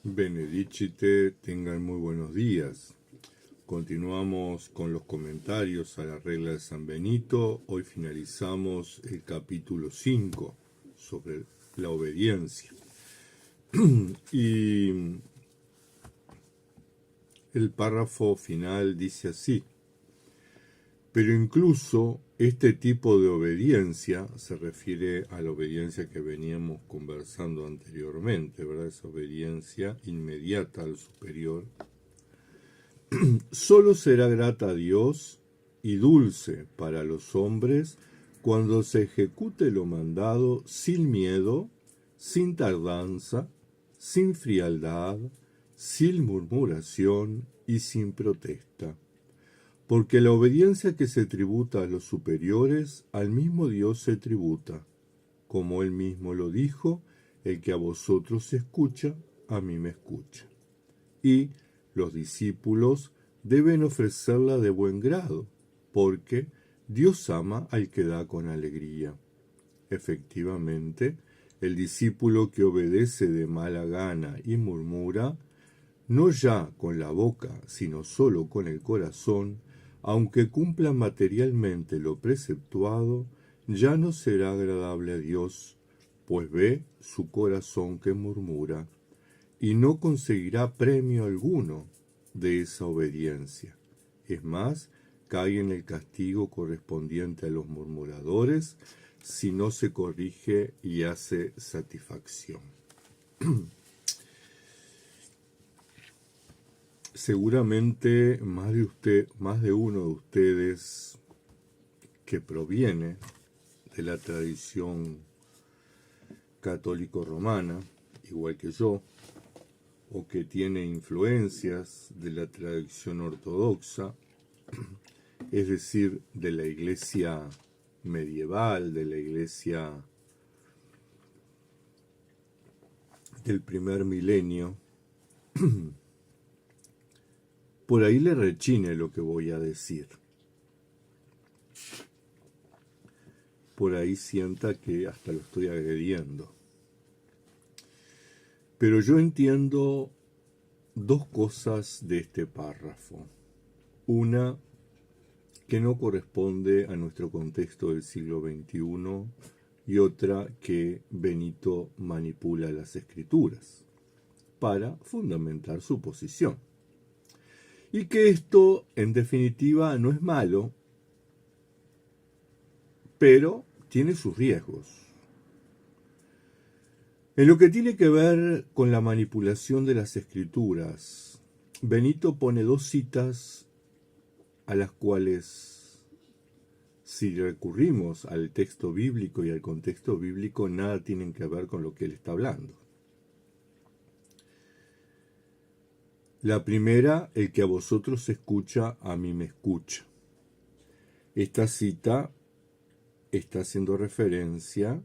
Benedicite, tengan muy buenos días. Continuamos con los comentarios a la regla de San Benito. Hoy finalizamos el capítulo 5 sobre la obediencia. Y el párrafo final dice así: pero incluso este tipo de obediencia se refiere a la obediencia que veníamos conversando anteriormente, ¿verdad? Esa obediencia inmediata al superior. Solo será grata a Dios y dulce para los hombres cuando se ejecute lo mandado sin miedo, sin tardanza, sin frialdad, sin murmuración y sin protesta. Porque la obediencia que se tributa a los superiores, al mismo Dios se tributa. Como él mismo lo dijo, el que a vosotros escucha, a mí me escucha. Y los discípulos deben ofrecerla de buen grado, porque Dios ama al que da con alegría. Efectivamente, el discípulo que obedece de mala gana y murmura, no ya con la boca, sino solo con el corazón, aunque cumpla materialmente lo preceptuado, ya no será agradable a Dios, pues ve su corazón que murmura, y no conseguirá premio alguno de esa obediencia. Es más, cae en el castigo correspondiente a los murmuradores si no se corrige y hace satisfacción. Seguramente más de uno de ustedes que proviene de la tradición católico-romana, igual que yo, o que tiene influencias de la tradición ortodoxa, es decir, de la iglesia medieval, de la iglesia del primer milenio, por ahí le rechine lo que voy a decir. Por ahí sienta que hasta lo estoy agrediendo. Pero yo entiendo dos cosas de este párrafo. Una, que no corresponde a nuestro contexto del siglo XXI, y otra, que Benito manipula las escrituras para fundamentar su posición. Y que esto, en definitiva, no es malo, pero tiene sus riesgos. En lo que tiene que ver con la manipulación de las escrituras, Benito pone dos citas a las cuales, si recurrimos al texto bíblico y al contexto bíblico, nada tienen que ver con lo que él está hablando. La primera, el que a vosotros escucha, a mí me escucha. Esta cita está haciendo referencia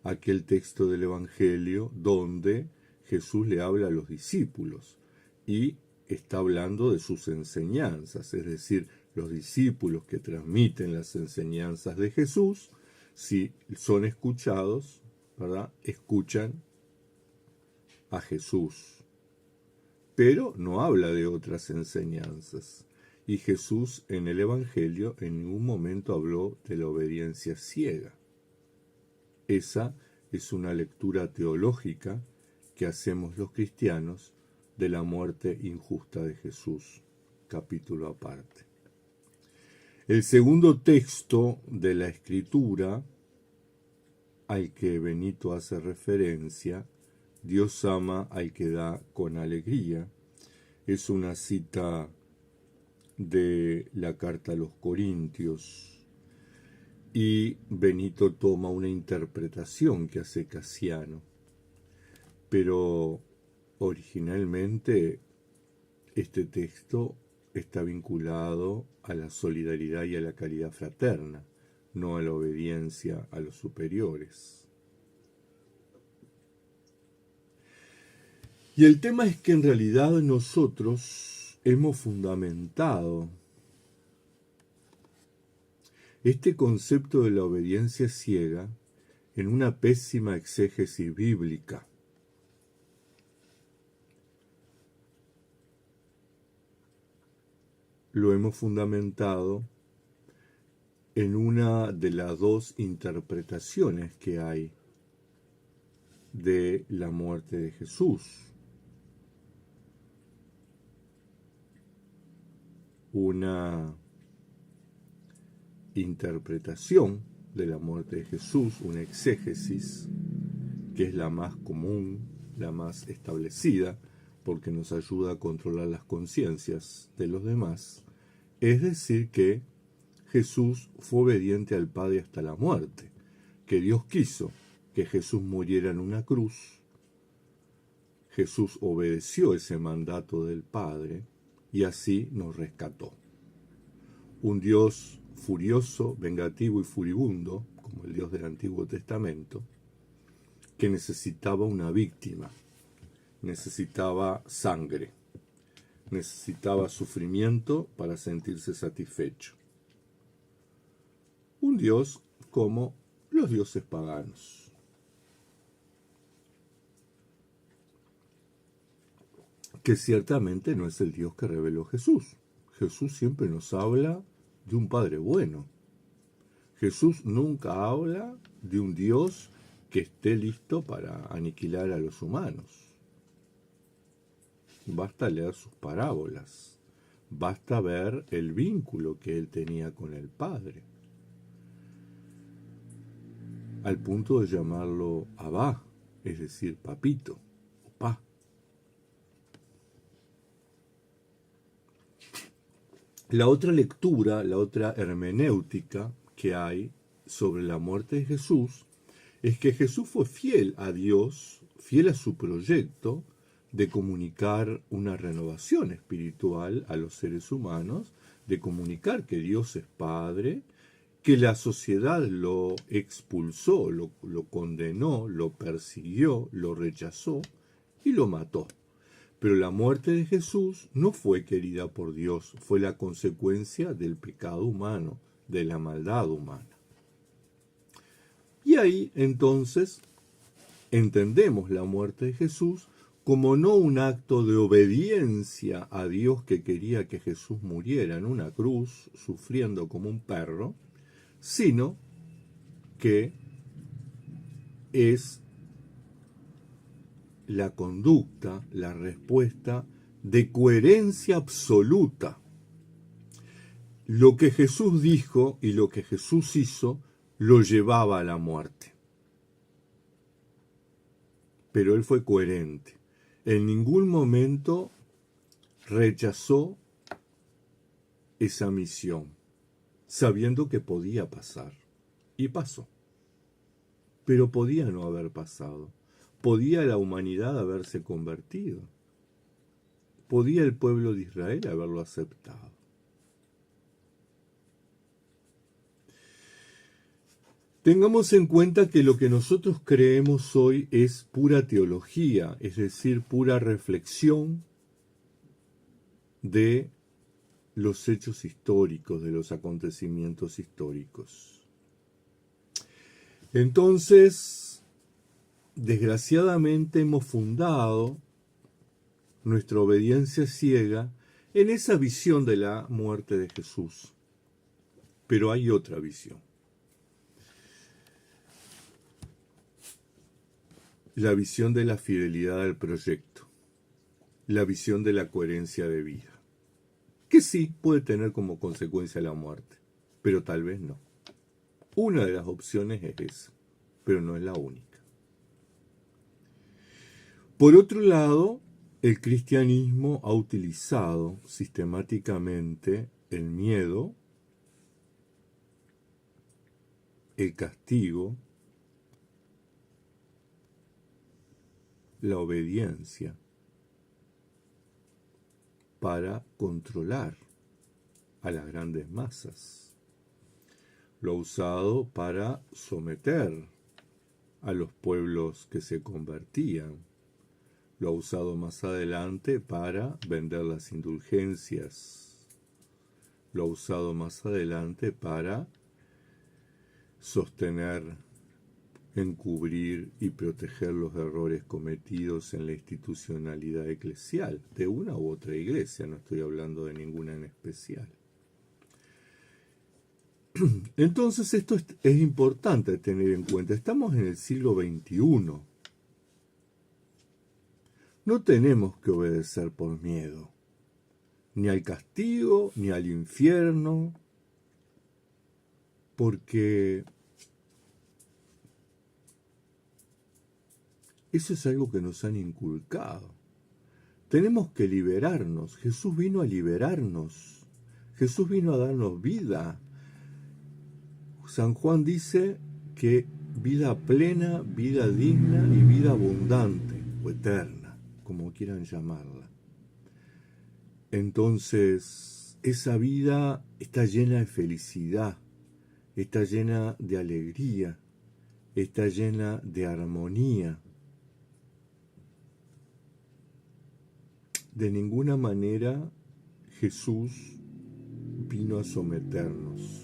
a aquel texto del Evangelio donde Jesús le habla a los discípulos y está hablando de sus enseñanzas, es decir, los discípulos que transmiten las enseñanzas de Jesús, si son escuchados, ¿verdad?, escuchan a Jesús. Pero no habla de otras enseñanzas. Y Jesús en el Evangelio en ningún momento habló de la obediencia ciega. Esa es una lectura teológica que hacemos los cristianos de la muerte injusta de Jesús, capítulo aparte. El segundo texto de la Escritura al que Benito hace referencia, Dios ama al que da con alegría, es una cita de la carta a los Corintios, y Benito toma una interpretación que hace Casiano, pero originalmente este texto está vinculado a la solidaridad y a la caridad fraterna, no a la obediencia a los superiores. Y el tema es que en realidad nosotros hemos fundamentado este concepto de la obediencia ciega en una pésima exégesis bíblica. lo hemos fundamentado en una de las dos interpretaciones que hay de la muerte de Jesús. Una interpretación de la muerte de Jesús, una exégesis, que es la más común, la más establecida, porque nos ayuda a controlar las conciencias de los demás, es decir que Jesús fue obediente al Padre hasta la muerte, que Dios quiso que Jesús muriera en una cruz. Jesús obedeció ese mandato del Padre y así nos rescató. Un Dios furioso, vengativo y furibundo, como el Dios del Antiguo Testamento, que necesitaba una víctima, necesitaba sangre, necesitaba sufrimiento para sentirse satisfecho. Un Dios como los dioses paganos. Que ciertamente no es el Dios que reveló Jesús. Jesús siempre nos habla de un Padre bueno. Jesús nunca habla de un Dios que esté listo para aniquilar a los humanos. Basta leer sus parábolas, basta ver el vínculo que él tenía con el Padre, al punto de llamarlo Abba, es decir, papito, o pa. La otra lectura, la otra hermenéutica que hay sobre la muerte de Jesús es que Jesús fue fiel a Dios, fiel a su proyecto de comunicar una renovación espiritual a los seres humanos, de comunicar que Dios es Padre, que la sociedad lo expulsó, lo condenó, lo persiguió, lo rechazó y lo mató. Pero la muerte de Jesús no fue querida por Dios, fue la consecuencia del pecado humano, de la maldad humana. Y ahí entonces entendemos la muerte de Jesús como no un acto de obediencia a Dios que quería que Jesús muriera en una cruz, sufriendo como un perro, sino que es la conducta, la respuesta de coherencia absoluta. Lo que Jesús dijo y lo que Jesús hizo lo llevaba a la muerte. Pero él fue coherente. En ningún momento rechazó esa misión, sabiendo que podía pasar. Y pasó. Pero podía no haber pasado. Podía la humanidad haberse convertido. Podía el pueblo de Israel haberlo aceptado. Tengamos en cuenta que lo que nosotros creemos hoy es pura teología, es decir, pura reflexión de los hechos históricos, de los acontecimientos históricos. Entonces, desgraciadamente hemos fundado nuestra obediencia ciega en esa visión de la muerte de Jesús. Pero hay otra visión. La visión de la fidelidad al proyecto, la visión de la coherencia de vida, que sí puede tener como consecuencia la muerte, pero tal vez no. Una de las opciones es esa, pero no es la única. Por otro lado, el cristianismo ha utilizado sistemáticamente el miedo, el castigo, la obediencia para controlar a las grandes masas. Lo ha usado para someter a los pueblos que se convertían. Lo ha usado más adelante para vender las indulgencias. Lo ha usado más adelante para sostener encubrir y proteger los errores cometidos en la institucionalidad eclesial, de una u otra iglesia, no estoy hablando de ninguna en especial. Entonces esto es importante tener en cuenta. Estamos en el siglo XXI. No tenemos que obedecer por miedo, ni al castigo, ni al infierno, porque eso es algo que nos han inculcado. Tenemos que liberarnos. Jesús vino a liberarnos. Jesús vino a darnos vida. San Juan dice que vida plena, vida digna y vida abundante o eterna, como quieran llamarla. Entonces, esa vida está llena de felicidad, está llena de alegría, está llena de armonía. De ninguna manera Jesús vino a someternos,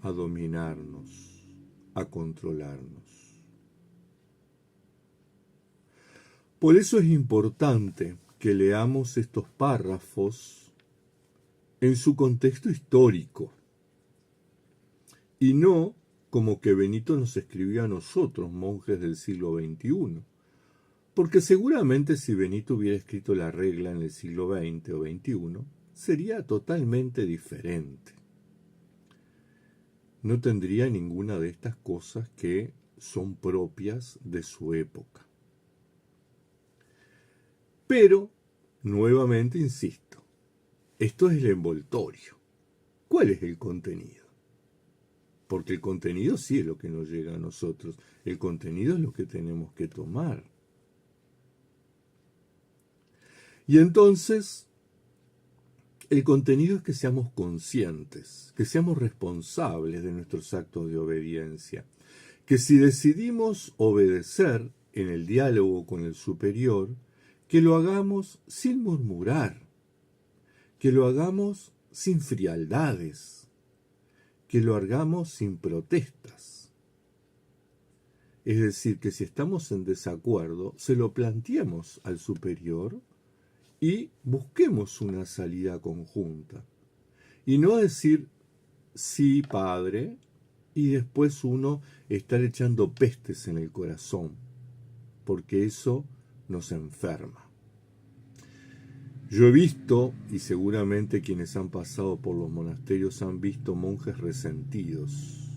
a dominarnos, a controlarnos. Por eso es importante que leamos estos párrafos en su contexto histórico y no como que Benito nos escribió a nosotros, monjes del siglo XXI. Porque seguramente si Benito hubiera escrito la regla en el siglo XX o XXI, sería totalmente diferente. No tendría ninguna de estas cosas que son propias de su época. Pero, nuevamente insisto, esto es el envoltorio. ¿Cuál es el contenido? Porque el contenido sí es lo que nos llega a nosotros. El contenido es lo que tenemos que tomar. Y entonces, el contenido es que seamos conscientes, que seamos responsables de nuestros actos de obediencia, que si decidimos obedecer en el diálogo con el superior, que lo hagamos sin murmurar, que lo hagamos sin frialdades, que lo hagamos sin protestas. Es decir, que si estamos en desacuerdo, se lo planteemos al superior y busquemos una salida conjunta. Y no decir, sí, padre, y después uno estar echando pestes en el corazón, porque eso nos enferma. Yo he visto, y seguramente quienes han pasado por los monasterios han visto monjes resentidos,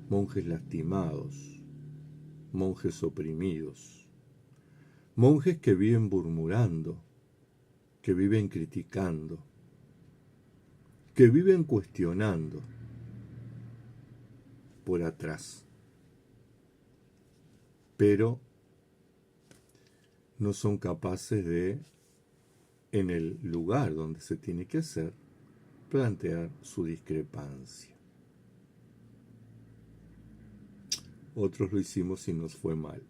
monjes lastimados, monjes oprimidos, monjes que viven murmurando, que viven criticando, que viven cuestionando por atrás, pero no son capaces de, en el lugar donde se tiene que hacer, plantear su discrepancia. Otros lo hicimos y nos fue mal.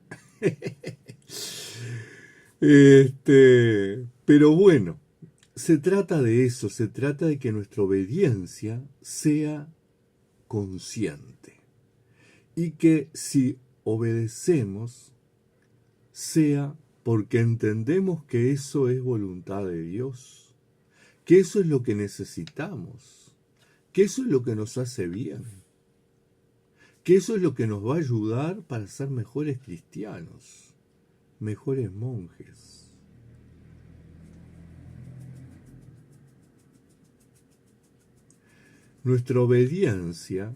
Pero bueno, se trata de eso, se trata de que nuestra obediencia sea consciente y que si obedecemos sea porque entendemos que eso es voluntad de Dios, que eso es lo que necesitamos, que eso es lo que nos hace bien, que eso es lo que nos va a ayudar para ser mejores cristianos, mejores monjes. Nuestra obediencia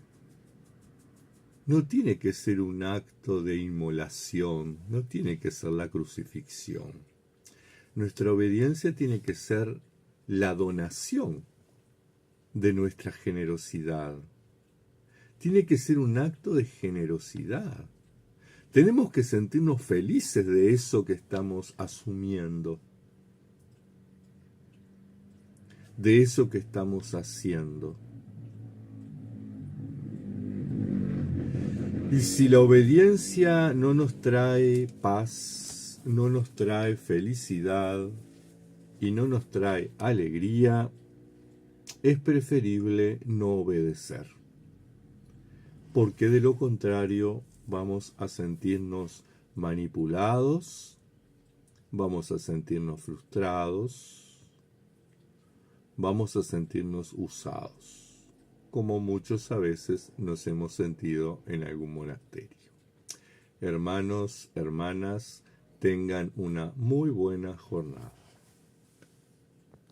no tiene que ser un acto de inmolación, no tiene que ser la crucifixión. Nuestra obediencia tiene que ser la donación de nuestra generosidad. Tiene que ser un acto de generosidad. Tenemos que sentirnos felices de eso que estamos asumiendo, de eso que estamos haciendo. Y si la obediencia no nos trae paz, no nos trae felicidad y no nos trae alegría, es preferible no obedecer. Porque de lo contrario vamos a sentirnos manipulados, vamos a sentirnos frustrados, vamos a sentirnos usados, como muchos a veces nos hemos sentido en algún monasterio. Hermanos, hermanas, tengan una muy buena jornada.